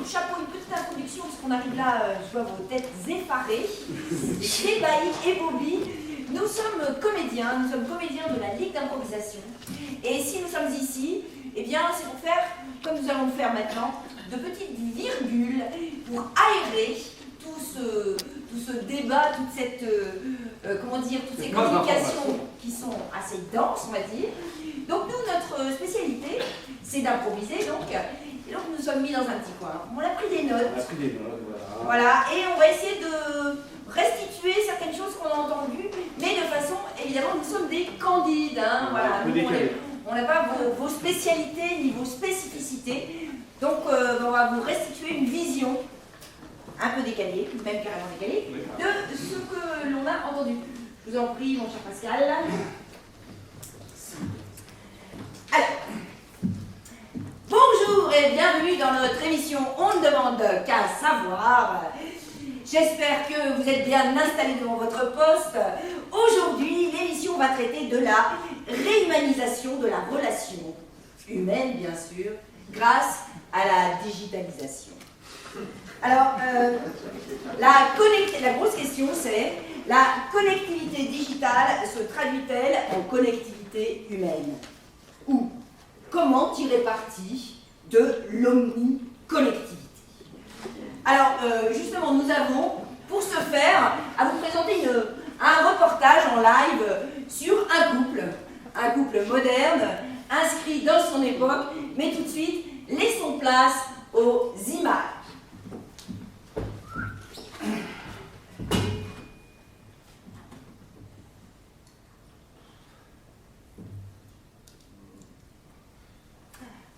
chapeau, une petite introduction, parce qu'on arrive là, je vois vos têtes effarées, ébahis, ébobis. Nous sommes comédiens de la Ligue d'improvisation. Et si nous sommes ici, eh bien, c'est pour faire, comme nous allons le faire maintenant, de petites virgules pour aérer tout ce débat, toute cette, toutes ces communications qui sont assez denses, on va dire. Donc nous, notre spécialité, c'est d'improviser, donc. Et donc nous nous sommes mis dans un petit coin. On a pris des notes. Voilà. Voilà, et on va essayer de restituer certaines choses qu'on a entendues, mais de façon, évidemment, nous sommes des candides. Hein, voilà. On n'a pas vos spécialités ni vos spécificités. Donc on va vous restituer une vision un peu décalée, même carrément décalée, de ce que l'on a entendu. Je vous en prie, mon cher Pascal. Alors, bonjour et bienvenue dans notre émission On ne demande qu'à savoir. J'espère que vous êtes bien installés devant votre poste. Aujourd'hui, l'émission va traiter de la réhumanisation de la relation humaine, bien sûr, grâce à la digitalisation. Alors, la grosse question, c'est la connectivité digitale se traduit-elle en connectivité humaine? Ou comment tirer parti de l'omniconnectivité? Alors, justement, nous avons, pour ce faire, à vous présenter un reportage en live sur un couple moderne, inscrit dans son époque, mais tout de suite, laissons place aux images.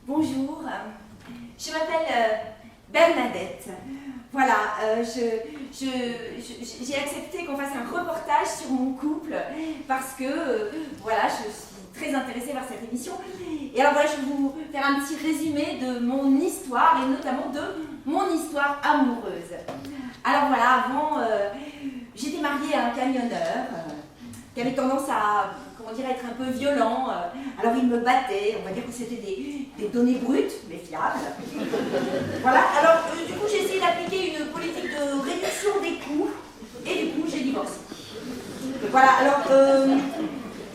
Bonjour, je m'appelle Bernadette. Voilà, j'ai accepté qu'on fasse un reportage sur mon couple parce que, voilà, je suis très intéressée par cette émission. Et alors voilà, je vais vous faire un petit résumé de mon histoire et notamment de mon histoire amoureuse. Alors voilà, avant, j'étais mariée à un camionneur qui avait tendance à, être un peu violent. Alors il me battait, on va dire que c'était des données brutes, mais fiables. Voilà, alors du coup j'ai essayé d'appliquer une politique de réduction des coûts, et du coup j'ai divorcé. Voilà, alors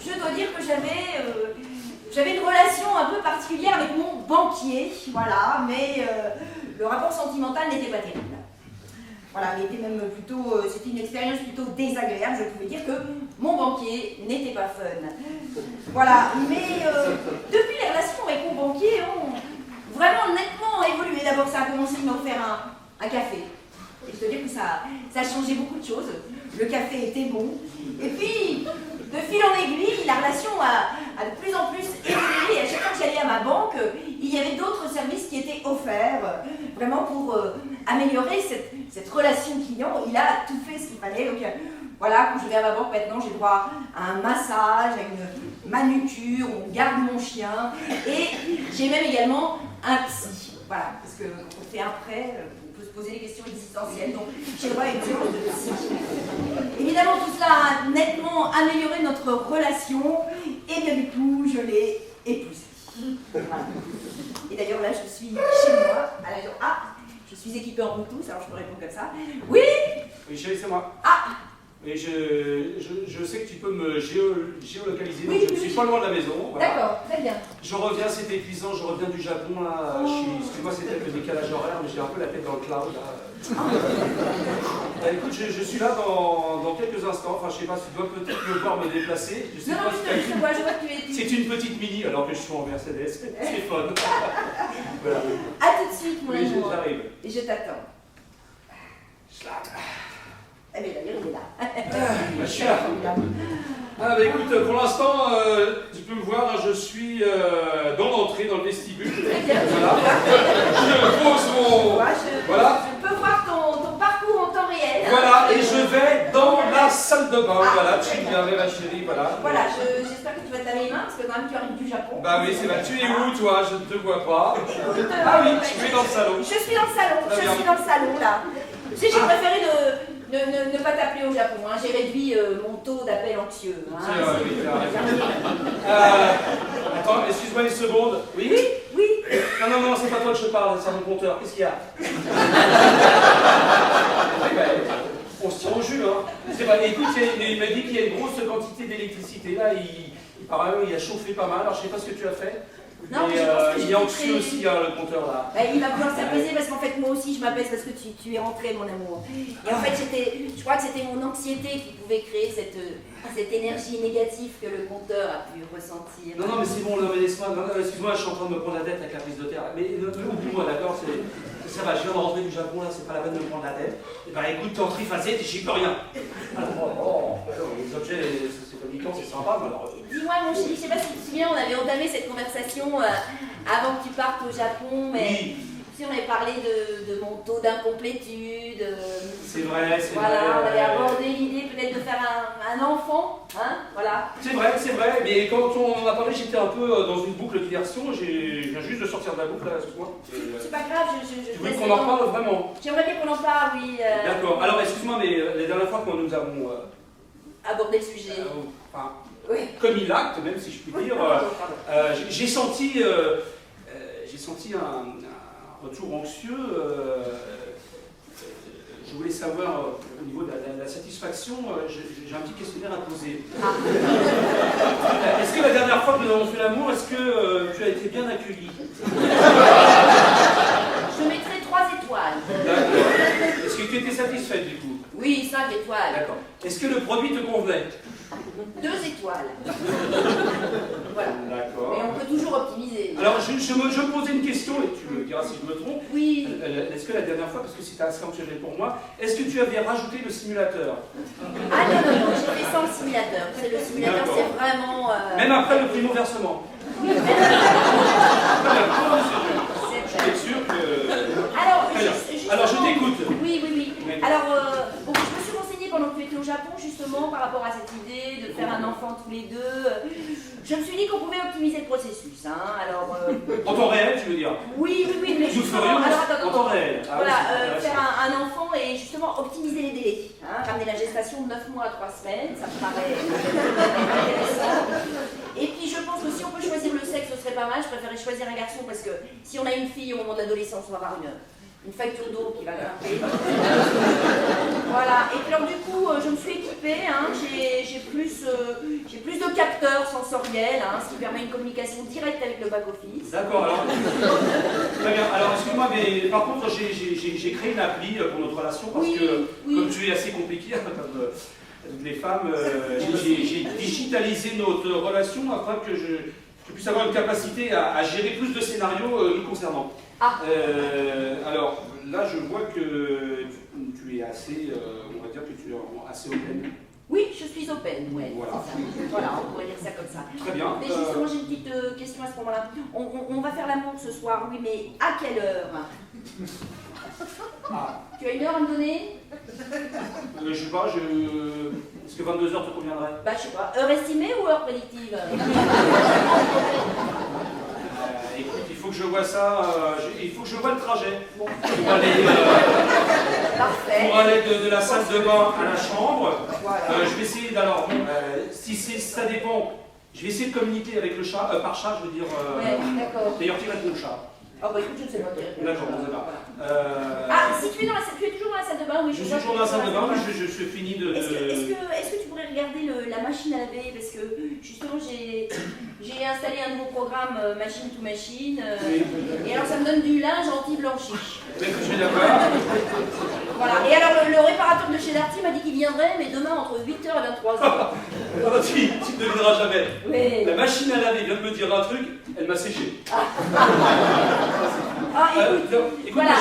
je dois dire que j'avais une relation un peu particulière avec mon banquier, voilà, mais le rapport sentimental n'était pas terrible. Voilà, mais c'était une expérience plutôt désagréable. Je pouvais dire que mon banquier n'était pas fun. Voilà, mais depuis les relations avec mon banquier ont vraiment nettement évolué. D'abord, ça a commencé, il m'a offert un café. Et je dois dire que ça a changé beaucoup de choses. Le café était bon. Et puis, de fil en aiguille, la relation a de plus en plus évolué. Et à chaque fois que j'allais à ma banque, il y avait d'autres services qui étaient offerts, vraiment pour améliorer cette relation client. Il a tout fait ce qu'il fallait. Donc, voilà, quand je vais à ma banque maintenant, j'ai droit à un massage, à une manucure, on garde mon chien. Et j'ai même également un psy. Voilà, parce que quand on fait un prêt, on peut se poser des questions existentielles. Donc, j'ai droit à une séance de psy. Évidemment, tout cela a nettement amélioré notre relation. Et bien du coup, je l'ai épousé. Voilà. Et d'ailleurs, là, je suis chez moi, à la maison. Ah, je suis équipée en Bluetooth, alors je peux répondre comme ça. Oui? Oui, chérie, c'est moi. Ah! Et je sais que tu peux me géolocaliser, Oui, donc je ne suis pas loin de la maison. Voilà. D'accord, très bien. Je reviens, c'est épuisant, je reviens du Japon, là. Excuse-moi, c'est peut-être le décalage horaire, mais j'ai un peu la tête dans le cloud, là. Bah, écoute, je suis là dans quelques instants. Enfin, je sais pas, tu dois peut-être me voir me déplacer. Je sais Non, pas non, si je vois que tu es... c'est une petite mini, alors que je suis en Mercedes. C'est fun. Voilà. A tout de suite, mon Oui, amour. j'arrive. Et je t'attends. Eh bien, d'ailleurs, il est là. Ma chère. Ah, bah écoute, pour l'instant, tu peux me voir, je suis dans l'entrée, dans le vestibule. Voilà. Je pose mon... Voilà. Je peux voir ton parcours en temps réel. Voilà, et je vais dans la salle de bain. Voilà, tu viendrais, ma chérie, voilà. Voilà, j'espère que tu vas te laver les mains, parce que quand même tu arrives du Japon. Bah oui, c'est vrai. Tu es où, toi? Je ne te vois pas. Ah oui, tu es dans le salon. Je suis dans le salon, je suis dans le salon, là. Tu sais, j'ai préféré ne pas t'appeler au Japon, hein. J'ai réduit mon taux d'appel anxieux. Hein. C'est vrai, oui, tu as raison. Attends, excuse-moi une seconde. Oui? Oui, oui. Non, c'est pas toi que je parle, c'est mon compteur. Qu'est-ce qu'il y a? On se tire au jus, hein. Écoute, il m'a dit qu'il y a une grosse quantité d'électricité. Là, apparemment, il a chauffé pas mal. Alors, je sais pas ce que tu as fait. Non, mais il est anxieux aussi, hein, le compteur là. Il va pouvoir s'apaiser parce qu'en fait, moi aussi, je m'apaise parce que tu es rentré, mon amour. Et en fait, je crois que c'était mon anxiété qui pouvait créer cette énergie négative que le compteur a pu ressentir. Non, mais c'est bon, mais laisse-moi. Excuse-moi, je suis en train de me prendre la tête avec la prise de terre. Mais oublie-moi, d'accord? Ça va, je viens de rentrer du Japon, là, c'est pas la peine de me prendre la tête. Et ben écoute, t'es en triphasé, j'y peux rien. Alors, les objets, c'est communicant, c'est sympa, mais alors. Dis-moi, mon chéri, je sais pas si tu te souviens, on avait entamé cette conversation avant que tu partes au Japon, mais oui. Tu sais, on avait parlé de mon taux d'incomplétude. C'est vrai, c'est vrai. Voilà, on avait abordé l'idée peut-être de faire un enfant, hein, voilà. C'est vrai, mais quand on en a parlé, j'étais un peu dans une boucle de diversion, je viens juste de sortir de la boucle, là, excuse-moi. C'est pas grave, Tu veux qu'on en parle vraiment? J'aimerais bien qu'on en parle, oui. D'accord, alors excuse-moi, mais la dernière fois que nous avons... abordé le sujet. Enfin, oui. Comme il acte, même si je puis dire, j'ai senti un retour anxieux. Je voulais savoir, au niveau de la satisfaction, j'ai un petit questionnaire à poser. Est-ce que la dernière fois que nous avons fait l'amour, est-ce que tu as été bien accueilli? Je mettrai 3 étoiles. D'accord. Est-ce que tu étais satisfaite du coup? Oui, 5 étoiles. D'accord. Est-ce que le produit te convenait? 2 étoiles. Voilà. D'accord. Mais on peut toujours optimiser. Alors, je me posais une question, et tu me diras si je me trompe. Oui. Est-ce que la dernière fois, parce que c'était assez anxiogène pour moi, est-ce que tu avais rajouté le simulateur? Ah non, j'ai fait sans le simulateur. C'est le simulateur, c'est vraiment... Même après le primo-versement? Oui, je suis sûr que... Alors, je t'écoute. Oui. Alors, je me suis renseignée pendant que tu étais au Japon, justement, par rapport à cette idée de faire un enfant tous les deux. Je me suis dit qu'on pouvait optimiser le processus. Hein. Alors, en temps réel, tu veux dire? Oui, mais justement, en temps réel. Voilà, faire un enfant et justement optimiser les délais. Hein. Ramener la gestation de 9 mois à 3 semaines, ça me paraît intéressant. Et puis, je pense que si on peut choisir le sexe, ce serait pas mal. Je préférerais choisir un garçon parce que si on a une fille au moment de l'adolescence, on va avoir une facture d'eau qui va grimper. Voilà, et puis alors du coup, je me suis équipée, hein, j'ai plus de capteurs sensoriels, hein, ce qui permet une communication directe avec le back-office. D'accord, alors. Très bien, alors excuse-moi, mais par contre, j'ai créé une appli pour notre relation parce que, comme tu es assez compliqué, comme toutes les femmes, j'ai digitalisé notre relation afin que je puisse avoir une capacité à gérer plus de scénarios nous concernant. Alors là, je vois que tu es assez, on va dire que tu es assez open. Oui, je suis open, ouais. Voilà, on pourrait dire ça comme ça. Très bien. Mais justement, j'ai une petite question à ce moment-là. On va faire l'amour ce soir, oui, mais à quelle heure? Tu as une heure à me donner? Je sais pas, est-ce que 22h te conviendrait? Bah, je sais pas. Heure estimée ou heure prédictive? Écoute, il faut que je vois ça, il faut que je vois le trajet. Bon. Pour aller, Parfait. Pour aller de la salle de bain à la chambre. Voilà. Je vais essayer d'alors, si ça dépend, je vais essayer de communiquer avec le chat, par chat, je veux dire. Ouais, d'accord. D'ailleurs, qui répond le chat? Oh bah écoute, je ne sais pas. D'accord, on sait pas. Si tu es toujours dans la salle de bain, oui. Je suis toujours dans la salle de bain, je suis fini de... Est-ce que tu pourrais regarder la machine à laver? Parce que justement, j'ai installé un nouveau programme machine to machine. Et alors ça me donne du linge anti-blanchi. Je suis d'accord. Voilà, et alors le réparateur de chez Darty m'a dit qu'il viendrait, mais demain entre 8h et 23h. Tu ne devineras jamais. Oui. La machine à laver vient de me dire un truc, elle m'a séché. Écoute, voilà,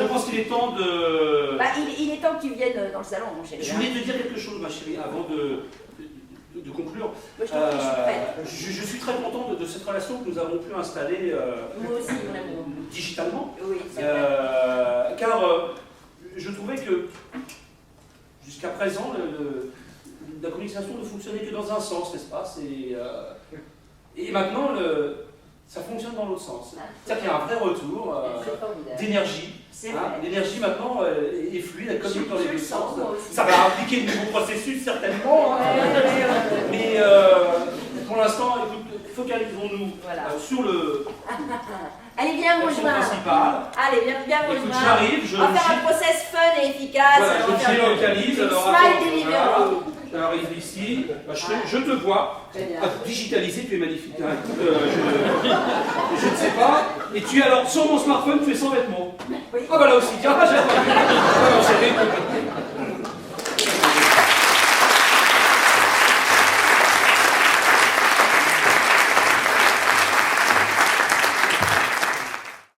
je pense qu'il est temps de... Bah, il est temps que tu viennes dans le salon, mon chéri. Je voulais te dire quelque chose, ma chérie, avant de conclure. Moi, je suis prête. Je suis très content de cette relation que nous avons pu installer moi aussi, mon amour. Digitalement. Oui, c'est vrai. Car je trouvais que jusqu'à présent, la communication ne fonctionnait que dans un sens, n'est-ce pas? Et maintenant, ça fonctionne dans l'autre sens. C'est-à-dire qu'il y a un vrai retour d'énergie. L'énergie maintenant est fluide, elle communique dans les deux sens. Ça va impliquer de nouveaux processus certainement. Mais pour l'instant, écoute, focalisons-nous Voilà. sur le Allez, viens me l'action rejoindre. principale. Allez, viens me Écoute, rejoindre. j'arrive, je On va faire me un process fun et efficace. voilà, On va je faire me localise. Alors, smile attends, delivery. voilà. J'arrive ici, je te vois. Très bien. Ah, digitalisé, tu es magnifique. Hein. Je ne sais pas. Et tu es alors sur mon smartphone, tu es sans vêtements. Oui. Ah bah là aussi, tiens, j'ai pas vu. Ah, non, c'est